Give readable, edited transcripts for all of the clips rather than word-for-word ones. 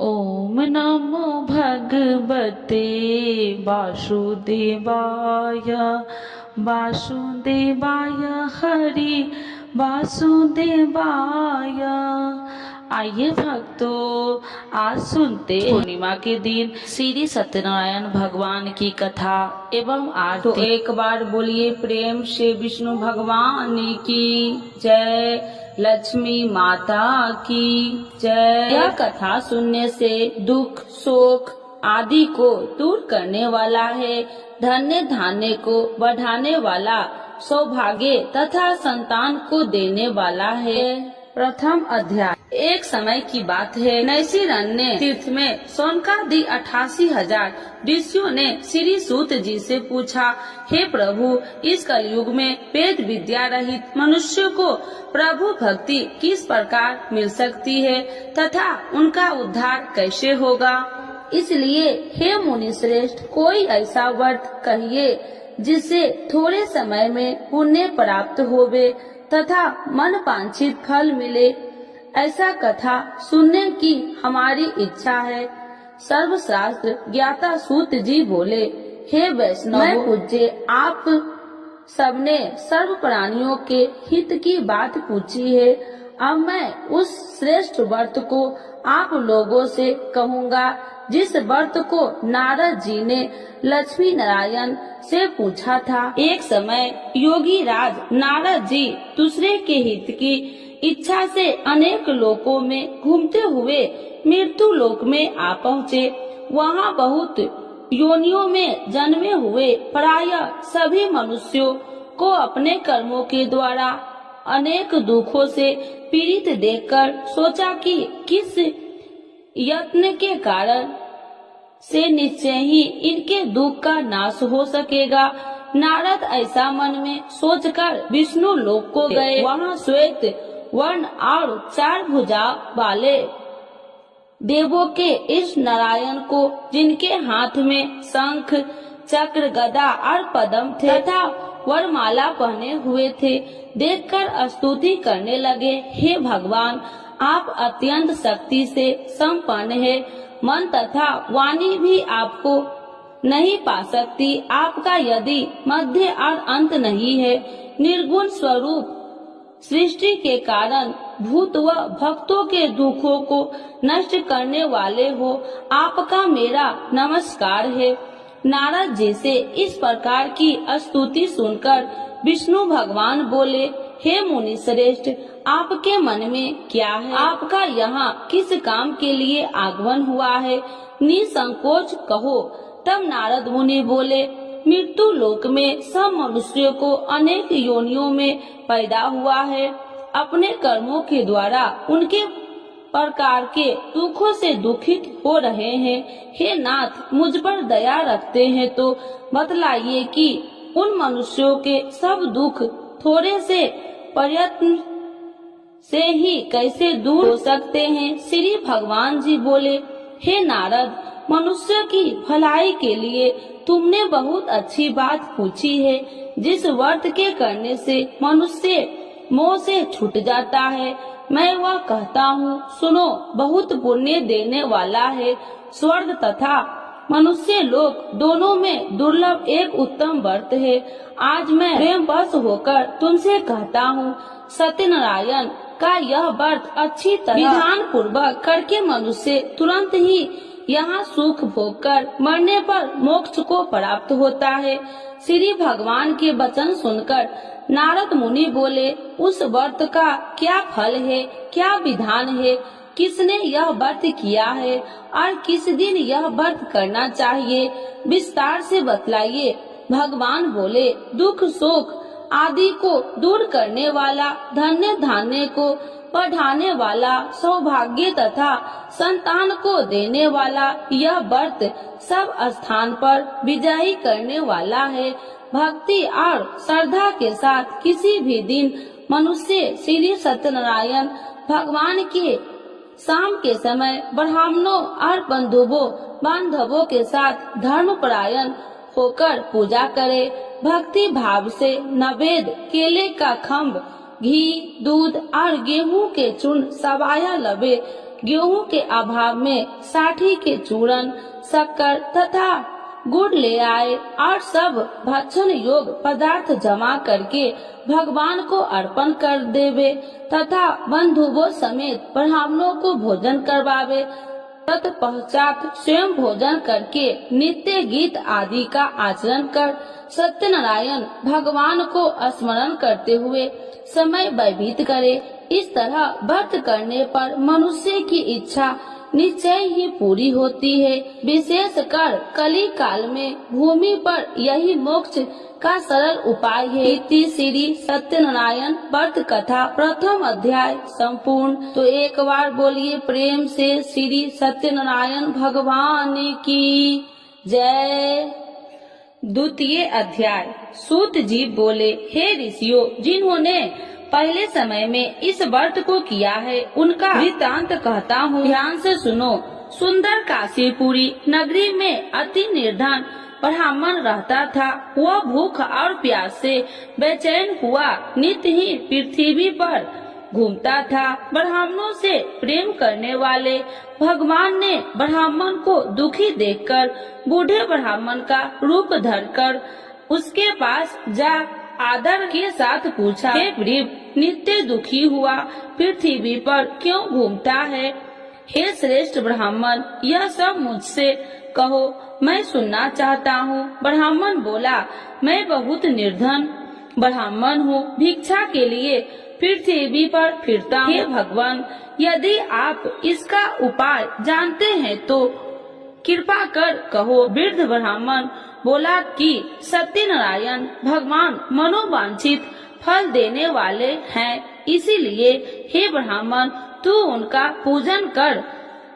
ओम नमो भगवते वासुदेवाय वासुदेवाय हरि वासुदेवाय। आइए भक्तों, आज सुनते पूर्णिमा के दिन श्री सत्यनारायण भगवान की कथा एवं आरती। तो एक बार बोलिए प्रेम से विष्णु भगवान की जय, लक्ष्मी माता की जय। यह कथा सुनने से दुख शोक आदि को दूर करने वाला है, धन्य धान्य को बढ़ाने वाला, सौभाग्य तथा संतान को देने वाला है। प्रथम अध्याय। एक समय की बात है, नैशिरण्य तीर्थ में शौनकादि 88,000 ऋषियों ने श्री सूत जी से पूछा, हे प्रभु, इस कलयुग में वेद विद्या रहित मनुष्य को प्रभु भक्ति किस प्रकार मिल सकती है तथा उनका उद्धार कैसे होगा। इसलिए हे मुनि श्रेष्ठ, कोई ऐसा व्रत कहिए जिससे थोड़े समय में पुण्य प्राप्त होवे तथा मन वांछित फल मिले। ऐसा कथा सुनने की हमारी इच्छा है। सर्वशास्त्र ज्ञाता सूत जी बोले, हे वैष्णव, मैं पूज्य आप सबने सर्व प्राणियों के हित की बात पूछी है। अब मैं उस श्रेष्ठ व्रत को आप लोगों से कहूँगा जिस व्रत को नारद जी ने लक्ष्मी नारायण से पूछा था। एक समय योगी राज नारद जी दूसरे के हित की इच्छा से अनेक लोकों में घूमते हुए मृत्यु लोक में आ पहुँचे। वहाँ बहुत योनियों में जन्मे हुए प्रायः सभी मनुष्यों को अपने कर्मों के द्वारा अनेक दुखों से पीड़ित देखकर सोचा कि किस यत्न के कारण से निश्चय ही इनके दुख का नाश हो सकेगा। नारद ऐसा मन में सोचकर विष्णु लोक को गए। वहाँ श्वेत वर्ण और 4 भुजा वाले देवों के इस नारायण को, जिनके हाथ में शंख चक्र गदा और पद्म थे तथा वरमाला पहने हुए थे, देखकर स्तुति करने लगे। हे भगवान, आप अत्यंत शक्ति से संपन्न है, मन तथा वाणी भी आपको नहीं पा सकती। आपका यदि मध्य और अंत नहीं है, निर्गुण स्वरूप सृष्टि के कारण भूत व भक्तों के दुखों को नष्ट करने वाले हो, आपका मेरा नमस्कार है। नारद जी से इस प्रकार की स्तुति सुनकर विष्णु भगवान बोले, हे मुनि श्रेष्ठ, आपके मन में क्या है? आपका यहाँ किस काम के लिए आगमन हुआ है? निसंकोच कहो। तब नारद मुनि बोले, मृत्यु लोक में सब मनुष्यों को अनेक योनियों में पैदा हुआ है। अपने कर्मों के द्वारा उनके प्रकार के दुखों से दुखित हो रहे हैं। हे नाथ, मुझ पर दया रखते हैं तो बतलाइए कि उन मनुष्यों के सब दुख थोड़े से प्रयत्न से ही कैसे दूर हो सकते हैं। श्री भगवान जी बोले, हे नारद, मनुष्य की भलाई के लिए तुमने बहुत अच्छी बात पूछी है। जिस व्रत के करने से मनुष्य मोह से छूट जाता है, मैं वह कहता हूँ, सुनो। बहुत पुण्य देने वाला है। स्वर्ग तथा मनुष्य लोक दोनों में दुर्लभ एक उत्तम व्रत है। आज मैं प्रेम वश होकर तुमसे कहता हूँ, सत्यनारायण का यह व्रत अच्छी तरह विधान पूर्वक करके मनुष्य तुरंत ही यहाँ सुख भोग कर मरने पर मोक्ष को प्राप्त होता है। श्री भगवान के वचन सुनकर नारद मुनि बोले, उस व्रत का क्या फल है, क्या विधान है, किसने यह व्रत किया है और किस दिन यह व्रत करना चाहिए, विस्तार से बतलाइए। भगवान बोले, दुख शोक आदि को दूर करने वाला, धन्य धान्य को बढ़ाने वाला, सौभाग्य तथा संतान को देने वाला यह व्रत सब स्थान पर विजयी करने वाला है। भक्ति और श्रद्धा के साथ किसी भी दिन मनुष्य श्री सत्यनारायण भगवान के शाम के समय ब्राह्मणों और बांधवों के साथ धर्मपरायण होकर पूजा करे। भक्ति भाव से नवेद, केले का खम्भ, घी, दूध और गेहूं के चूर्ण, सवाया लबे, गेहूं के अभाव में साठी के चूर्ण, शक्कर तथा गुड़ ले आए और सब भक्षण योग पदार्थ जमा करके भगवान को अर्पण कर देवे तथा बंधुओं समेत ब्राह्मणों को भोजन करवावे। तत्पश्चात स्वयं भोजन करके नित्य गीत आदि का आचरण कर सत्यनारायण भगवान को स्मरण करते हुए समय व्यतीत करे। इस तरह व्रत करने पर मनुष्य की इच्छा निश्चय ही पूरी होती है। विशेषकर कली काल में भूमि पर यही मोक्ष का सरल उपाय है। इति श्री सत्यनारायण व्रत कथा प्रथम अध्याय संपूर्ण। तो एक बार बोलिए प्रेम से श्री सत्यनारायण भगवान की जय। द्वितीय अध्याय। सूत जी बोले, हे ऋषियों, जिन्होंने पहले समय में इस व्रत को किया है उनका वृत्तांत कहता हूँ, ध्यान से सुनो। सुंदर काशीपुरी नगरी में अति निर्धन ब्राह्मण रहता था। वह भूख और प्यास से बेचैन हुआ नित्य ही पृथ्वी पर घूमता था। ब्राह्मणों से प्रेम करने वाले भगवान ने ब्राह्मण को दुखी देखकर बूढ़े ब्राह्मण का रूप धरकर उसके पास जा आदर के साथ पूछा, हे वृद्ध, नित्य दुखी हुआ पृथ्वी पर क्यों घूमता है? हे श्रेष्ठ ब्राह्मण, यह सब मुझसे कहो, मैं सुनना चाहता हूँ। ब्राह्मण बोला, मैं बहुत निर्धन ब्राह्मण हूँ, भिक्षा के लिए पृथ्वी पर फिरता हूँ। हे भगवान, यदि आप इसका उपाय जानते हैं तो कृपा कर कहो। वृद्ध ब्राह्मण बोला कि सत्यनारायण भगवान मनोवांछित फल देने वाले हैं, इसीलिए हे ब्राह्मण, तू उनका पूजन कर,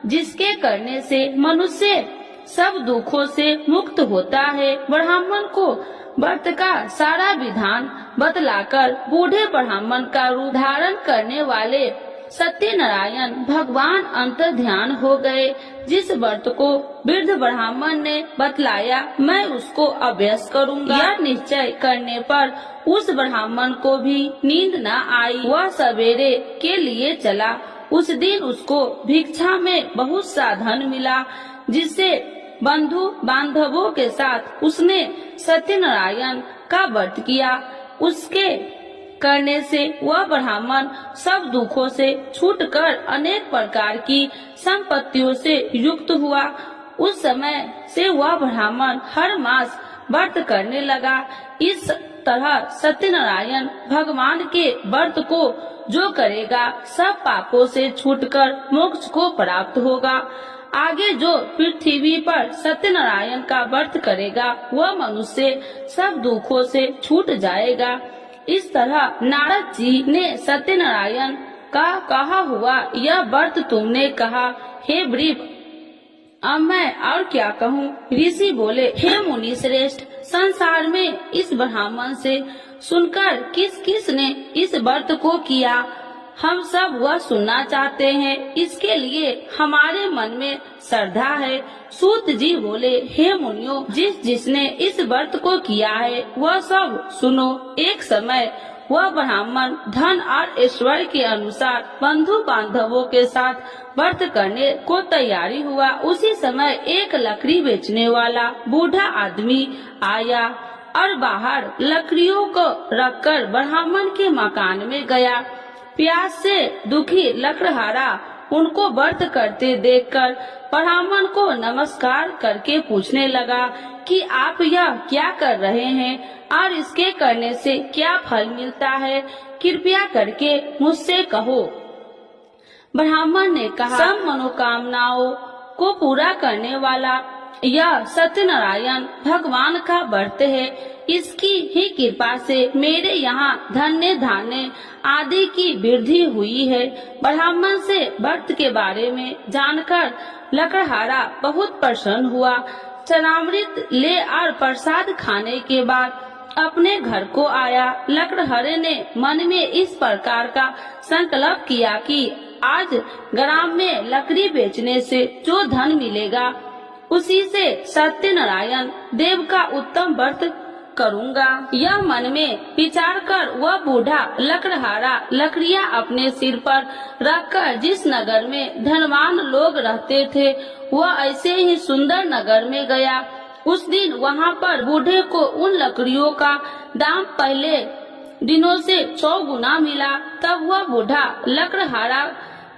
जिसके करने से मनुष्य सब दुखों से मुक्त होता है। ब्राह्मण को व्रत का सारा विधान बतलाकर बूढ़े ब्राह्मण का रूप धारण करने वाले सत्यनारायण भगवान अंतर ध्यान हो गए। जिस व्रत को वृद्ध ब्राह्मण ने बतलाया, मैं उसको अभ्यास करूंगा। यह निश्चय करने पर उस ब्राह्मण को भी नींद न आई। वह सवेरे के लिए चला। उस दिन उसको भिक्षा में बहुत सा धन मिला, जिससे बंधु बांधवों के साथ उसने सत्यनारायण का व्रत किया। उसके करने से वह ब्राह्मण सब दुखों से छूटकर अनेक प्रकार की संपत्तियों से युक्त हुआ। उस समय से वह ब्राह्मण हर मास व्रत करने लगा। इस तरह सत्यनारायण भगवान के व्रत को जो करेगा सब पापों से छूटकर मोक्ष को प्राप्त होगा। आगे जो पृथ्वी पर सत्यनारायण का व्रत करेगा वह मनुष्य सब दुखों से छूट जाएगा। इस तरह नारद जी ने सत्यनारायण का कहा हुआ यह व्रत तुमने कहा, हे वृद्ध, अब मैं और क्या कहूँ? ऋषि बोले, हे मुनि श्रेष्ठ, संसार में इस ब्राह्मण से सुनकर किस किस ने इस व्रत को किया, हम सब वह सुनना चाहते हैं। इसके लिए हमारे मन में श्रद्धा है। सूत जी बोले, हे मुनियों, जिसने इस व्रत को किया है वह सब सुनो। एक समय वह ब्राह्मण धन और ऐश्वर्य के अनुसार बंधु बांधवों के साथ व्रत करने को तैयारी हुआ। उसी समय एक लकड़ी बेचने वाला बूढ़ा आदमी आया और बाहर लकड़ियों को रखकर ब्राह्मण के मकान में गया। प्यास से दुखी लकड़हारा उनको व्रत करते देखकर ब्राह्मण को नमस्कार करके पूछने लगा कि आप यह क्या कर रहे हैं और इसके करने से क्या फल मिलता है, कृपया करके मुझसे कहो। ब्राह्मण ने कहा, सब मनोकामनाओं को पूरा करने वाला यह सत्यनारायण भगवान का व्रत है। इसकी ही कृपा से मेरे यहाँ धन्य धान्य आदि की वृद्धि हुई है। ब्राह्मण से व्रत के बारे में जानकर लकड़हारा बहुत प्रसन्न हुआ। चरणामृत ले और प्रसाद खाने के बाद अपने घर को आया। लकड़हारे ने मन में इस प्रकार का संकल्प किया कि आज ग्राम में लकड़ी बेचने से जो धन मिलेगा उसी से सत्यनारायण देव का उत्तम व्रत करूँगा। यह मन में विचार कर वह बूढ़ा लकड़हारा लकड़ियाँ अपने सिर पर रखकर जिस नगर में धनवान लोग रहते थे वह ऐसे ही सुंदर नगर में गया। उस दिन वहाँ पर बूढ़े को उन लकड़ियों का दाम पहले दिनों से 100 गुना मिला। तब वह बूढ़ा लकड़हारा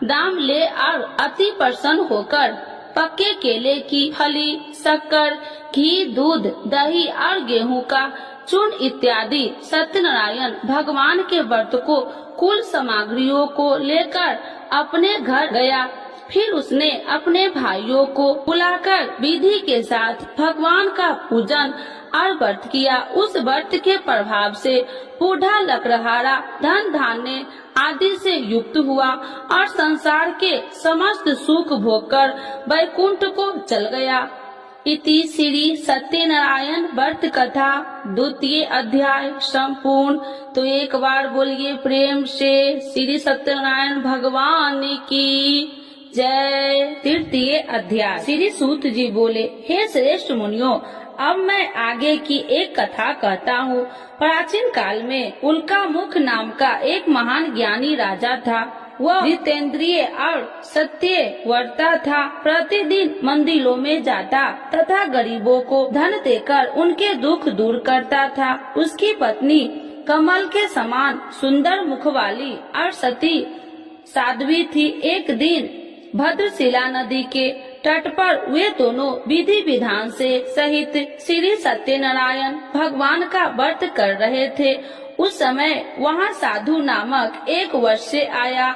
दाम ले और अति प्रसन्न होकर पक्के केले की फली, शक्कर, घी, दूध, दही और गेहूं का चूर्ण इत्यादि सत्यनारायण भगवान के व्रत को कुल सामग्रियों को लेकर अपने घर गया। फिर उसने अपने भाइयों को बुलाकर विधि के साथ भगवान का पूजन और व्रत किया। उस व्रत के प्रभाव से बूढ़ा लकड़हारा धन धान्य आदि से युक्त हुआ और संसार के समस्त सुख भोगकर वैकुंठ को चल गया। इति श्री सत्यनारायण व्रत कथा 2य अध्याय संपूर्ण। तो एक बार बोलिए प्रेम से श्री सत्यनारायण भगवान की जय। 3य अध्याय। श्री सूत जी बोले, हे श्रेष्ठ मुनियों, अब मैं आगे की एक कथा कहता हूँ। प्राचीन काल में उल्का मुख नाम का एक महान ज्ञानी राजा था। वह जितेंद्रिय और सत्यव्रता था। प्रतिदिन मंदिरों में जाता तथा गरीबों को धन देकर उनके दुख दूर करता था। उसकी पत्नी कमल के समान सुंदर मुख वाली और सती साध्वी थी। एक दिन भद्रशिला नदी के तट पर वे दोनों विधि विधान से सहित श्री सत्यनारायण भगवान का व्रत कर रहे थे। उस समय वहाँ साधु नामक एक वैश्य आया।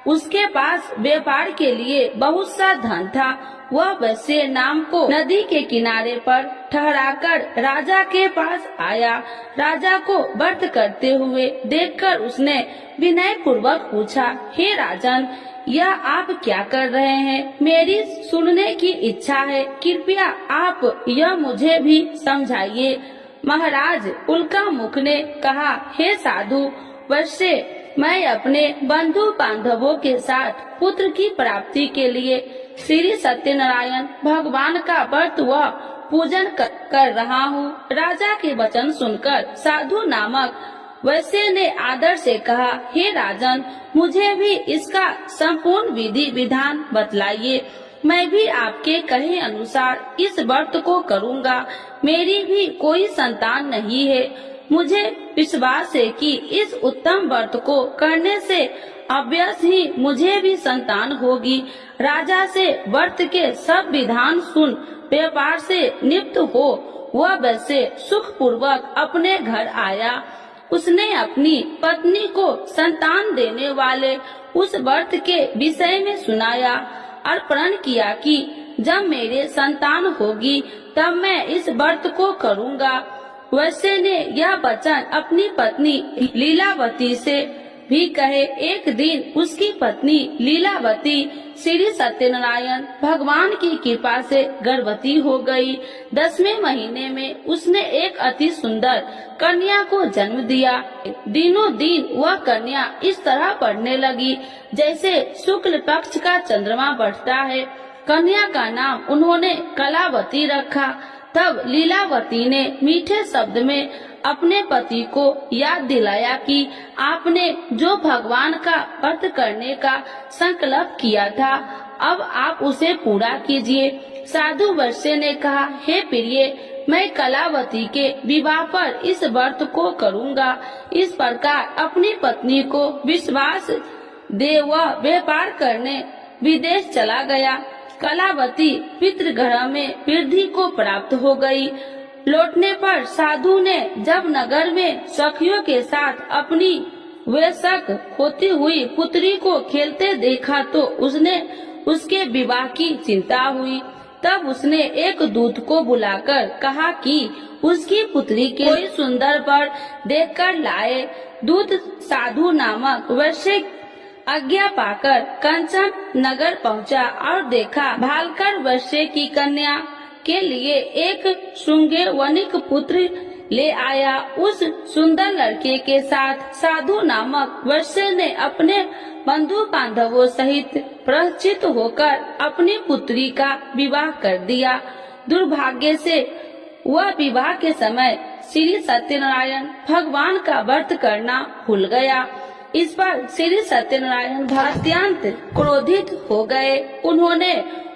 उसके पास व्यापार के लिए बहुत सा धन था। वह वैश्य नाम को नदी के किनारे पर ठहराकर राजा के पास आया। राजा को व्रत करते हुए देखकर उसने विनय पूर्वक पूछा, हे राजन, यह आप क्या कर रहे हैं? मेरी सुनने की इच्छा है, कृपया आप यह मुझे भी समझाइए। महाराज उल्का मुख ने कहा, हे साधु वैश्य, मैं अपने बंधु बांधवों के साथ पुत्र की प्राप्ति के लिए श्री सत्यनारायण भगवान का व्रत व पूजन कर रहा हूँ। राजा के वचन सुनकर साधु नामक वैश्य ने आदर से कहा, हे राजन, मुझे भी इसका संपूर्ण विधि विधान बतलाइए। मैं भी आपके कहे अनुसार इस व्रत को करूँगा। मेरी भी कोई संतान नहीं है। मुझे विश्वास है कि इस उत्तम व्रत को करने से अवश्य ही मुझे भी संतान होगी। राजा से व्रत के सब विधान सुन व्यापार से निवृत्त हो वह वैश्य सुख पूर्वक अपने घर आया। उसने अपनी पत्नी को संतान देने वाले उस व्रत के विषय में सुनाया और प्रण किया कि जब मेरे संतान होगी तब मैं इस व्रत को करूँगा। वैश्य ने यह वचन अपनी पत्नी लीलावती से भी कहे। एक दिन उसकी पत्नी लीलावती श्री सत्यनारायण भगवान की कृपा से गर्भवती हो गई। 10वें महीने में उसने एक अति सुंदर कन्या को जन्म दिया। दिनों दिन वह कन्या इस तरह बढ़ने लगी जैसे शुक्ल पक्ष का चंद्रमा बढ़ता है। कन्या का नाम उन्होंने कलावती रखा। तब लीलावती ने मीठे शब्द में अपने पति को याद दिलाया कि आपने जो भगवान का व्रत करने का संकल्प किया था अब आप उसे पूरा कीजिए। साधु वैश्य ने कहा, हे प्रिय, मैं कलावती के विवाह पर इस व्रत को करूँगा। इस प्रकार अपनी पत्नी को विश्वास दे वह व्यापार करने विदेश चला गया। कलावती पितृगृह में वृद्धि को प्राप्त हो गई। लौटने पर साधु ने जब नगर में सखियों के साथ अपनी वयस्क होती हुई पुत्री को खेलते देखा तो उसने उसके विवाह की चिंता हुई। तब उसने एक दूत को बुलाकर कहा कि उसकी पुत्री के कोई सुंदर वर देखकर लाए। दूत साधु नामक वैश्य आज्ञा पाकर कंचन नगर पहुंचा और देखा भालकर वैश्य की कन्या के लिए एक श्रृंगे वनिक पुत्र ले आया। उस सुंदर लड़के के साथ साधु नामक वैश्य ने अपने बंधु बांधवों सहित परिचित होकर अपनी पुत्री का विवाह कर दिया। दुर्भाग्य से वह विवाह के समय श्री सत्यनारायण भगवान का व्रत करना भूल गया। इस पर श्री सत्यनारायण अत्यंत क्रोधित हो गए। उन्होंने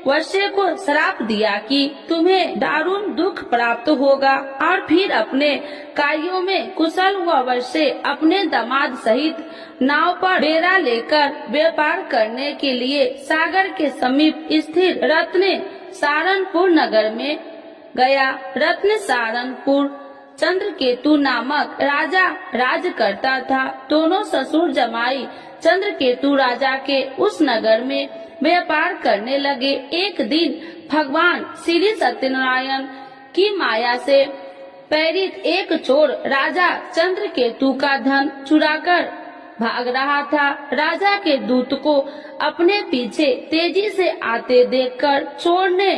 वैश्य को श्राप दिया कि तुम्हें दारुण दुख प्राप्त होगा, और फिर अपने कार्यों में कुशल हुआ वैश्य अपने दामाद सहित नाव पर बेड़ा लेकर व्यापार करने के लिए सागर के समीप स्थित रत्न सारनपुर नगर में गया। रत्न सारनपुर चंद्रकेतु नामक राजा राज करता था। दोनों ससुर जमाई चंद्रकेतु राजा के उस नगर में व्यापार करने लगे। एक दिन भगवान श्री सत्यनारायण की माया से प्रेरित एक चोर राजा चंद्रकेतु का धन चुराकर भाग रहा था। राजा के दूत को अपने पीछे तेजी से आते देखकर चोर ने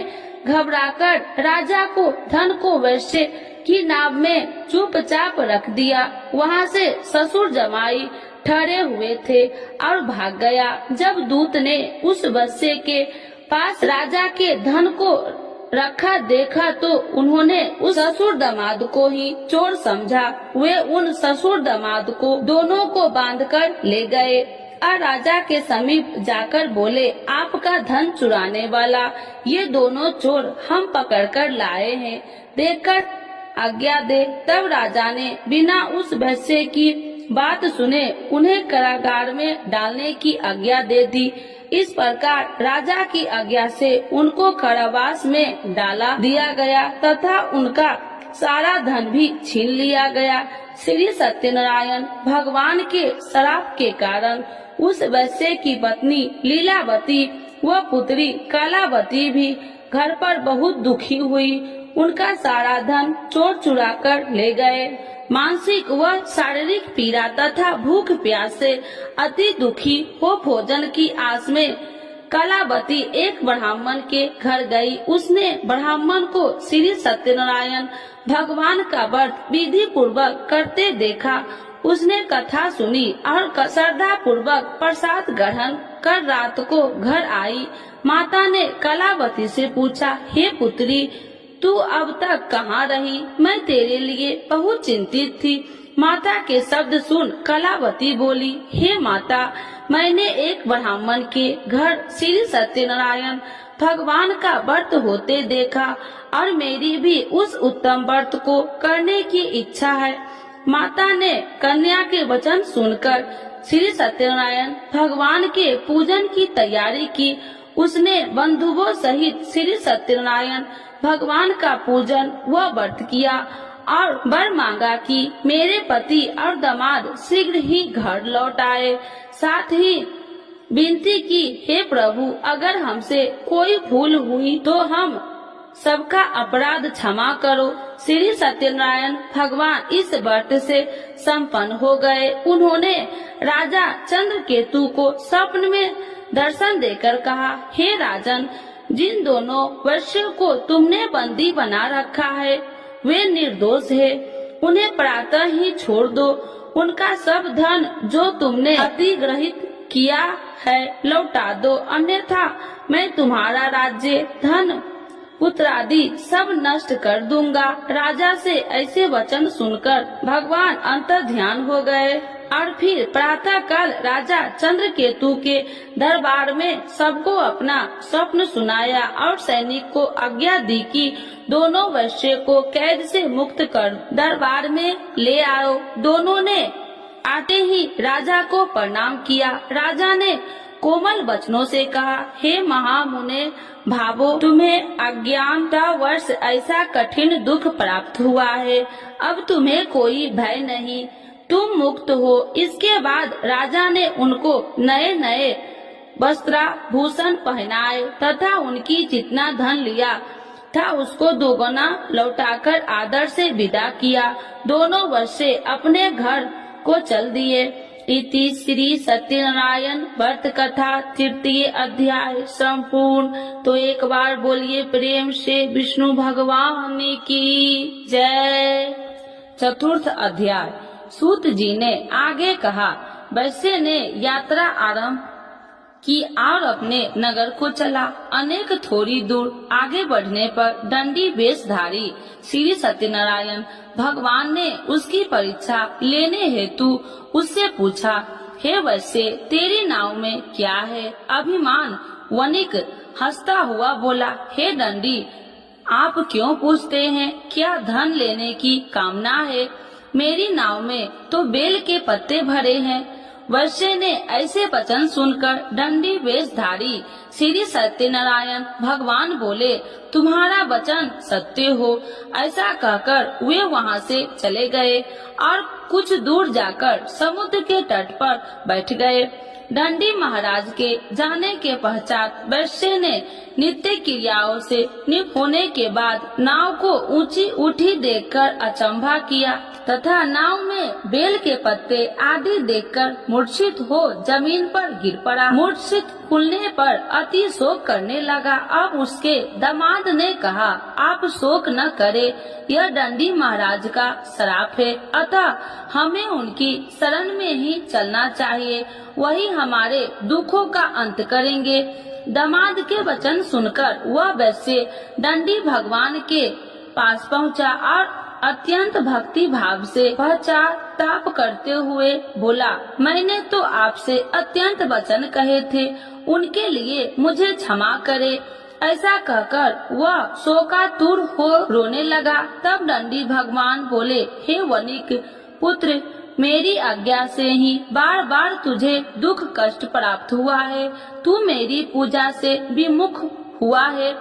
घबराकर राजा को धन को वैश्य की नाव में चुपचाप रख दिया। वहाँ से ससुर जमाई ठहरे हुए थे और भाग गया। जब दूत ने उस वैश्य के पास राजा के धन को रखा देखा तो उन्होंने उस ससुर दामाद को ही चोर समझा। वे उन ससुर दामाद को दोनों को बांधकर ले गए और राजा के समीप जाकर बोले, आपका धन चुराने वाला ये दोनों चोर हम पकड़कर लाए हैं, देखकर आज्ञा दे। तब राजा ने बिना उस वैश्य की बात सुने उन्हें कारागार में डालने की आज्ञा दे दी। इस प्रकार राजा की आज्ञा से उनको कारावास में डाला दिया गया तथा उनका सारा धन भी छीन लिया गया। श्री सत्यनारायण भगवान के श्राप के कारण उस वैश्य की पत्नी लीलावती व पुत्री कलावती भी घर पर बहुत दुखी हुई। उनका सारा धन चोर चुरा कर ले गए। मानसिक व शारीरिक पीड़ा तथा भूख प्यास से अति दुखी हो भोजन की आस में कलावती एक ब्राह्मण के घर गई। उसने ब्राह्मण को श्री सत्यनारायण भगवान का व्रत विधि पूर्वक करते देखा। उसने कथा सुनी और श्रद्धा पूर्वक प्रसाद ग्रहण कर रात को घर आई। माता ने कलावती से पूछा, हे पुत्री, तू अब तक कहाँ रही? मैं तेरे लिए बहुत चिंतित थी। माता के शब्द सुन कलावती बोली, हे माता, मैंने एक ब्राह्मण के घर श्री सत्यनारायण भगवान का व्रत होते देखा और मेरी भी उस उत्तम व्रत को करने की इच्छा है। माता ने कन्या के वचन सुनकर श्री सत्यनारायण भगवान के पूजन की तैयारी की। उसने बंधुओं सहित श्री सत्यनारायण भगवान का पूजन व व्रत किया और वर मांगा कि मेरे पति और दामाद शीघ्र ही घर लौट आए। साथ ही विनती की, हे प्रभु, अगर हमसे कोई भूल हुई तो हम सबका अपराध क्षमा करो। श्री सत्यनारायण भगवान इस व्रत से संपन्न हो गए। उन्होंने राजा चंद्रकेतु को स्वप्न में दर्शन देकर कहा, हे राजन, जिन दोनों वैश्यों को तुमने बंदी बना रखा है वे निर्दोष है, उन्हें प्रातः ही छोड़ दो। उनका सब धन जो तुमने अधिग्रहित किया है लौटा दो, अन्यथा मैं तुम्हारा राज्य, धन, पुत्र आदि सब नष्ट कर दूंगा। राजा से ऐसे वचन सुनकर भगवान अंतर्ध्यान हो गए और फिर प्रातः काल राजा चंद्रकेतु के दरबार में सबको अपना स्वप्न सुनाया और सैनिक को आज्ञा दी कि दोनों वैश्य को कैद से मुक्त कर दरबार में ले आओ। दोनों ने आते ही राजा को प्रणाम किया। राजा ने कोमल वचनों से कहा, हे महामुने भावो, तुम्हें अज्ञानतावश ऐसा कठिन दुख प्राप्त हुआ है। अब तुम्हें कोई भय नहीं, तुम मुक्त हो। इसके बाद राजा ने उनको नए नए वस्त्राभूषण पहनाए तथा उनकी जितना धन लिया था उसको दोगुना लौटाकर आदर से विदा किया। दोनों वैश्य अपने घर को चल दिए। इति श्री सत्यनारायण व्रत कथा तृतीय अध्याय संपूर्ण। तो एक बार बोलिए प्रेम से विष्णु भगवान की जय। चतुर्थ अध्याय। सूत जी ने आगे कहा, वैश्य ने यात्रा आरंभ कि और अपने नगर को चला। अनेक थोड़ी दूर आगे बढ़ने पर दंडी वेशधारी श्री सत्यनारायण भगवान ने उसकी परीक्षा लेने हेतु उससे पूछा, हे वैश्य, तेरी नाव में क्या है? अभिमान वणिक हंसता हुआ बोला, हे दंडी, आप क्यों पूछते हैं? क्या धन लेने की कामना है? मेरी नाव में तो बेल के पत्ते भरे हैं। वैश्य ने ऐसे वचन सुनकर दंडी वेशधारी श्री सत्यनारायण भगवान बोले, तुम्हारा वचन सत्य हो। ऐसा कहकर वे वहाँ से चले गए और कुछ दूर जाकर समुद्र के तट पर बैठ गए। दंडी महाराज के जाने के पश्चात वैश्य ने नित्य क्रियाओं से नियुक्त होने के बाद नाव को ऊंची उठी देखकर अचंभा किया तथा नाव में बेल के पत्ते आदि देखकर मूर्छित हो जमीन पर गिर पड़ा। मूर्छित खुलने पर अति शोक करने लगा। अब उसके दामाद ने कहा, आप शोक न करे, यह दंडी महाराज का श्राप है, अतः हमें उनकी शरण में ही चलना चाहिए, वही हमारे दुखों का अंत करेंगे। दामाद के वचन सुनकर वह वैश्य दंडी भगवान के पास पहुंचा और अत्यंत भक्ति भाव से पश्चाताप करते हुए बोला, मैंने तो आपसे अत्यंत वचन कहे थे, उनके लिए मुझे क्षमा करे। ऐसा कहकर वह शोकातुर हो रोने लगा। तब दंडी भगवान बोले, हे वणिक पुत्र, मेरी आज्ञा से ही बार बार तुझे दुख कष्ट प्राप्त हुआ है, तू मेरी पूजा से विमुख हुआ है।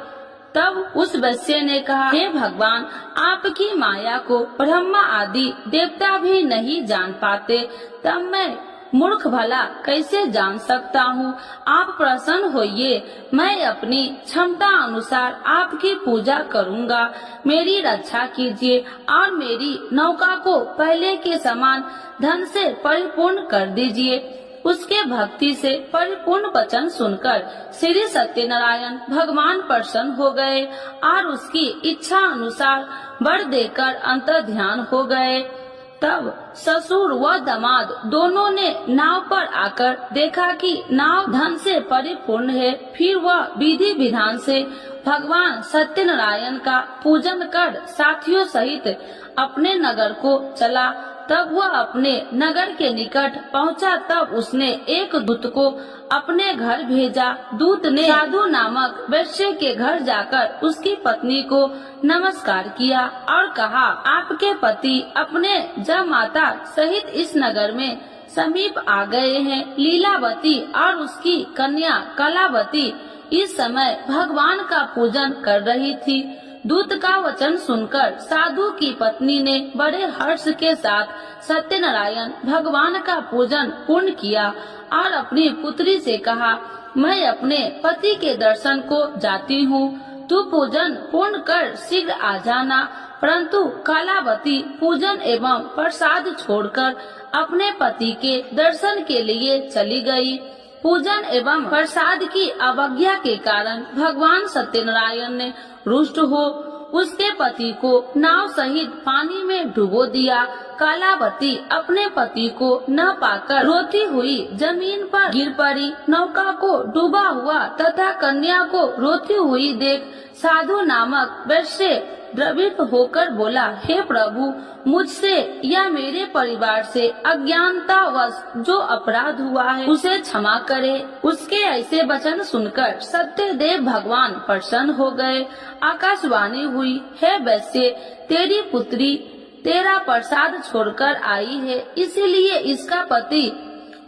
तब उस वैश्य ने कहा, हे भगवान, आपकी माया को ब्रह्मा आदि देवता भी नहीं जान पाते, तब मैं मूर्ख भला कैसे जान सकता हूँ। आप प्रसन्न होइए, मैं अपनी क्षमता अनुसार आपकी पूजा करूँगा। मेरी रक्षा कीजिए और मेरी नौका को पहले के समान धन से परिपूर्ण कर दीजिए। उसके भक्ति से परिपूर्ण वचन सुनकर श्री सत्यनारायण भगवान प्रसन्न हो गए और उसकी इच्छा अनुसार वर देकर अंतर्ध्यान हो गए। तब ससुर व दामाद दोनों ने नाव पर आकर देखा कि नाव धन से परिपूर्ण है। फिर वह विधि विधान से भगवान सत्यनारायण का पूजन कर साथियों सहित अपने नगर को चला। तब वह अपने नगर के निकट पहुंचा। तब उसने एक दूत को अपने घर भेजा। दूत ने साधु नामक वैश्य के घर जाकर उसकी पत्नी को नमस्कार किया और कहा, आपके पति अपने जमाता सहित इस नगर में समीप आ गए हैं। लीलावती और उसकी कन्या कलावती इस समय भगवान का पूजन कर रही थी। दूत का वचन सुनकर साधु की पत्नी ने बड़े हर्ष के साथ सत्यनारायण भगवान का पूजन पूर्ण किया और अपनी पुत्री से कहा, मैं अपने पति के दर्शन को जाती हूँ, तू पूजन पूर्ण कर शीघ्र आ जाना। परंतु कलावती पूजन एवं प्रसाद छोड़कर अपने पति के दर्शन के लिए चली गई। पूजन एवं प्रसाद की अवज्ञा के कारण भगवान सत्यनारायण ने रुष्ट हो उसके पति को नाव सहित पानी में डुबो दिया। कलावती अपने पति को न पाकर रोती हुई जमीन पर गिर पड़ी। नौका को डूबा हुआ तथा कन्या को रोती हुई देख साधु नामक वैश्य द्रवित होकर बोला, हे प्रभु, मुझसे या मेरे परिवार से अज्ञानतावश जो अपराध हुआ है उसे क्षमा करे। उसके ऐसे वचन सुनकर सत्यदेव भगवान प्रसन्न हो गए। आकाशवाणी हुई, हे वैश्य, तेरी पुत्री तेरा प्रसाद छोड़कर आई है, इसीलिए इसका पति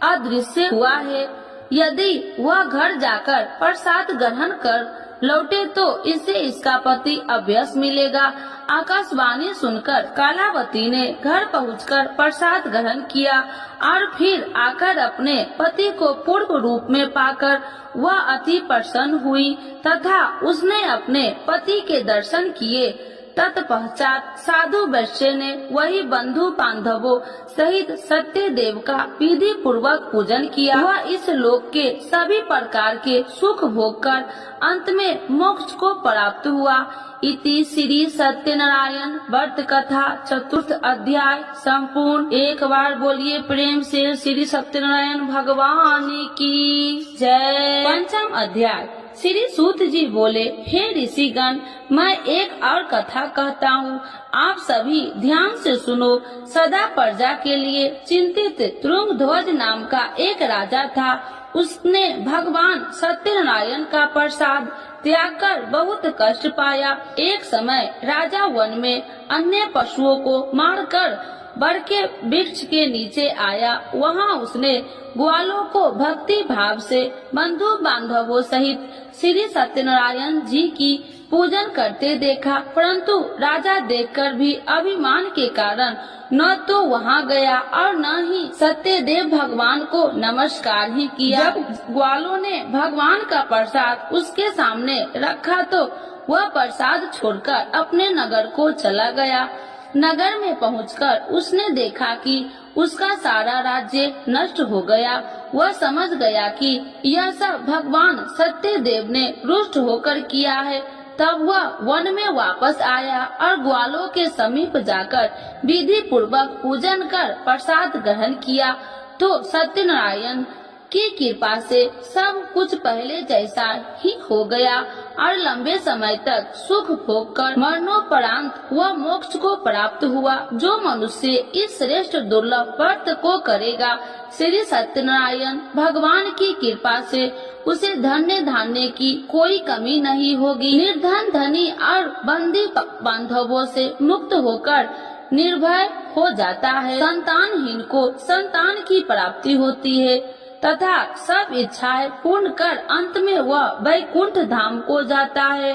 अदृश्य हुआ है। यदि वह घर जाकर प्रसाद ग्रहण कर लौटे तो इसे इसका पति अवश्य मिलेगा। आकाशवाणी सुनकर कलावती ने घर पहुंचकर प्रसाद ग्रहण किया और फिर आकर अपने पति को पूर्व रूप में पाकर वह अति प्रसन्न हुई तथा उसने अपने पति के दर्शन किए। तत्पश्चात साधु वैश्य ने वही बंधु बांधवों सहित सत्यदेव का विधि पूर्वक पूजन किया। वह इस लोक के सभी प्रकार के सुख भोग कर अंत में मोक्ष को प्राप्त हुआ। इति श्री सत्यनारायण व्रत कथा चतुर्थ अध्याय संपूर्ण। एक बार बोलिए प्रेम से श्री सत्यनारायण भगवान की जय। पंचम अध्याय। श्री सूत जी बोले, हे ऋषिगण, मैं एक और कथा कहता हूँ, आप सभी ध्यान से सुनो। सदा प्रजा के लिए चिंतित तुंगध्वज नाम का एक राजा था। उसने भगवान सत्यनारायण का प्रसाद त्याग कर बहुत कष्ट पाया। एक समय राजा वन में अन्य पशुओं को मारकर बर के वृक्ष के नीचे आया। वहाँ उसने ग्वालों को भक्ति भाव से बंधु बांधवों सहित श्री सत्यनारायण जी की पूजन करते देखा, परंतु राजा देखकर भी अभिमान के कारण न तो वहाँ गया और न ही सत्यदेव भगवान को नमस्कार ही किया। जब ग्वालों ने भगवान का प्रसाद उसके सामने रखा तो वह प्रसाद छोड़कर अपने नगर को चला गया। नगर में पहुंचकर उसने देखा कि उसका सारा राज्य नष्ट हो गया। वह समझ गया कि यह सब भगवान सत्यदेव ने रुष्ट होकर किया है। तब वह वन में वापस आया और ग्वालों के समीप जाकर विधि पूर्वक पूजन कर प्रसाद ग्रहण किया तो सत्यनारायण की कृपा से सब कुछ पहले जैसा ही हो गया और लंबे समय तक सुख भोग कर मरणोपरांत वह मोक्ष को प्राप्त हुआ। जो मनुष्य इस श्रेष्ठ दुर्लभ व्रत को करेगा, श्री सत्यनारायण भगवान की कृपा से उसे धन्य धान्य की कोई कमी नहीं होगी। निर्धन धनी और बंदी बांधवों से मुक्त होकर निर्भय हो जाता है। संतानहीन को संतान की प्राप्ति होती है तथा सब इच्छाएं पूर्ण कर अंत में वह वैकुंठ धाम को जाता है।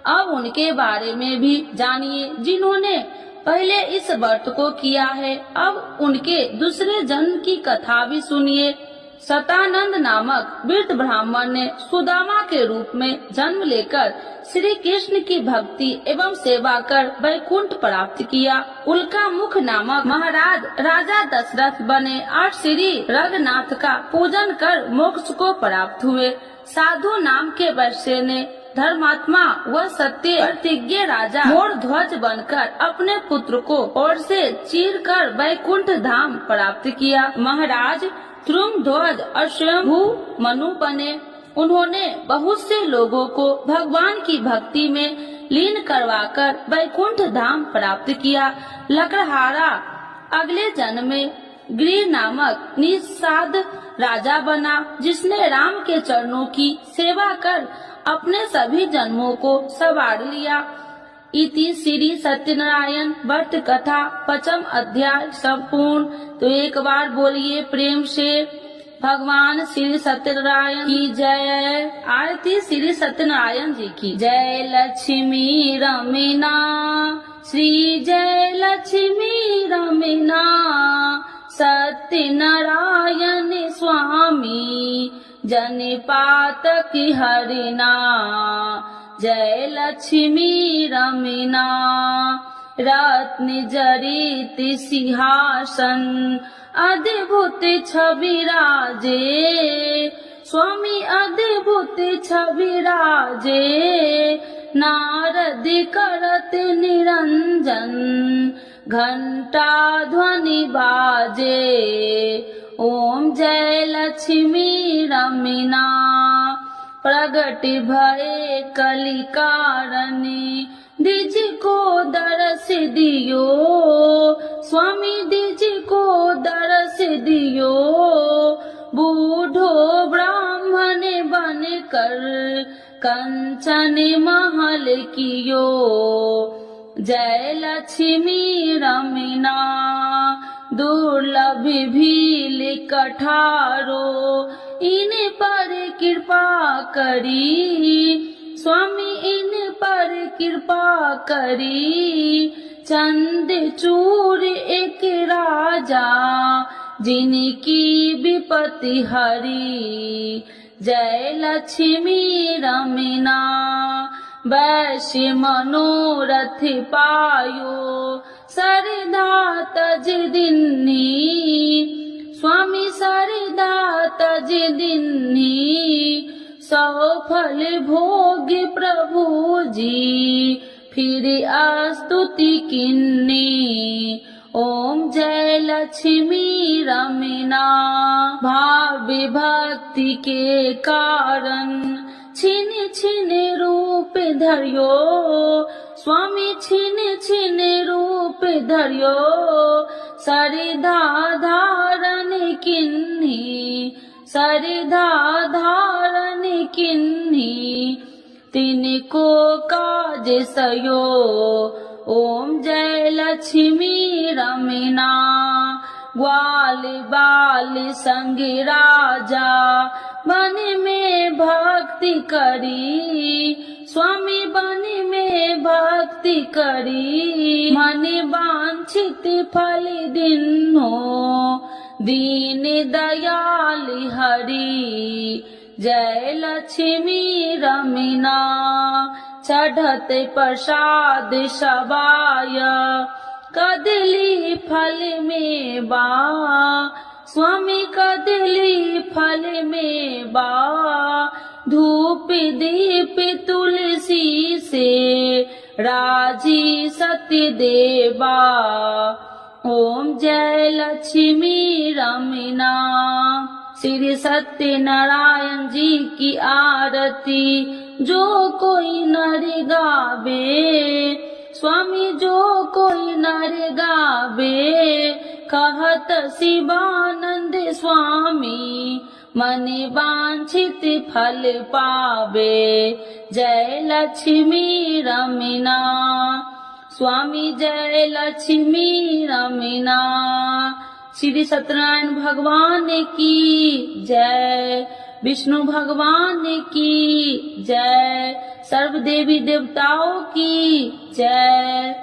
अब उनके बारे में भी जानिए जिन्होंने पहले इस व्रत को किया है। अब उनके दूसरे जन्म की कथा भी सुनिए। सतानंद नामक वृद्ध ब्राह्मण ने सुदामा के रूप में जन्म लेकर श्री कृष्ण की भक्ति एवं सेवा कर वैकुंठ प्राप्त किया। उल्का मुख नामक महाराज राजा दशरथ बने और श्री रघुनाथ का पूजन कर मोक्ष को प्राप्त हुए। साधु नाम के वैश्य ने धर्मात्मा व सत्य प्रतिज्ञ राजा मोरध्वज बनकर अपने पुत्र को ओर से चीर कर वैकुंठ धाम प्राप्त किया। महाराज तुंगध्वज और स्वयंभू मनु बने। उन्होंने बहुत से लोगों को भगवान की भक्ति में लीन करवाकर वैकुंठ धाम प्राप्त किया। लकड़हारा अगले जन्म में गृह नामक निषाद राजा बना, जिसने राम के चरणों की सेवा कर अपने सभी जन्मों को संवार लिया। इति श्री सत्यनारायण व्रत कथा पंचम अध्याय संपूर्ण। तो एक बार बोलिए प्रेम से भगवान श्री सत्यनारायण की जय। आरती श्री सत्यनारायण जी की जय। लक्ष्मी रमीना श्री जय लक्ष्मी रमीना सत्यनारायण स्वामी जनिपात की हरिना। जय लक्ष्मी रमीना रत्न जड़ित सिंहासन अद्भुत छवि राजे स्वामी अद्भुत छवि राजे। नारद करत निरंजन घंटा ध्वनि बाजे। ओम जय लक्ष्मी रमीना प्रगट भये कलिकारणी दिज को दरस दियो स्वामी दिज को दरस दियो। बूढ़ो ब्राह्मण बन कर कंचन महल कियो। जय लक्ष्मी रमीना दुर्लभ भील कठारो इन पर कृपा करी स्वामी इन पर कृपा करी। चंद चूर एक राजा जिनकी विपत्ति हरी। जय लक्ष्मी रमीना वैश्य मनोरथ पायो सरदा तज दिन्नी स्वामी सरदा तज दिन्नी सफल भोग प्रभु जी फिर स्तुति किन्नी ओम जय लक्ष्मी रमना भाव भक्ति के कारण छिन छिन रूप धरियो स्वामी छिन छिन रूप धरियो सरधा धारण किन्ही सरधा धारण किन्ही तिनको काज सयो ओम जय लक्ष्मी रमना ग्वाल बाल संग राजा मन में भक्ति करी स्वामी बन में भक्ति करी मन वांछित फल दिन्हो दीन दयाल हरि जय लक्ष्मी रमना चढ़त प्रसाद सबाय कदली फल में बा स्वामी कदली फल में बा धूप दीप तुलसी से राजी सत्य देवा ओम जय लक्ष्मी रमना। श्री सत्यनारायण जी की आरती जो कोई नर गावे स्वामी जो कोई नर गावे कहत शिवानंद स्वामी मन वांछित फल पावे जय लक्ष्मी रमना स्वामी जय लक्ष्मी रमना। श्री सत्यनारायण भगवान की जय विष्णु भगवान की जय सर्व देवी देवताओं की जय।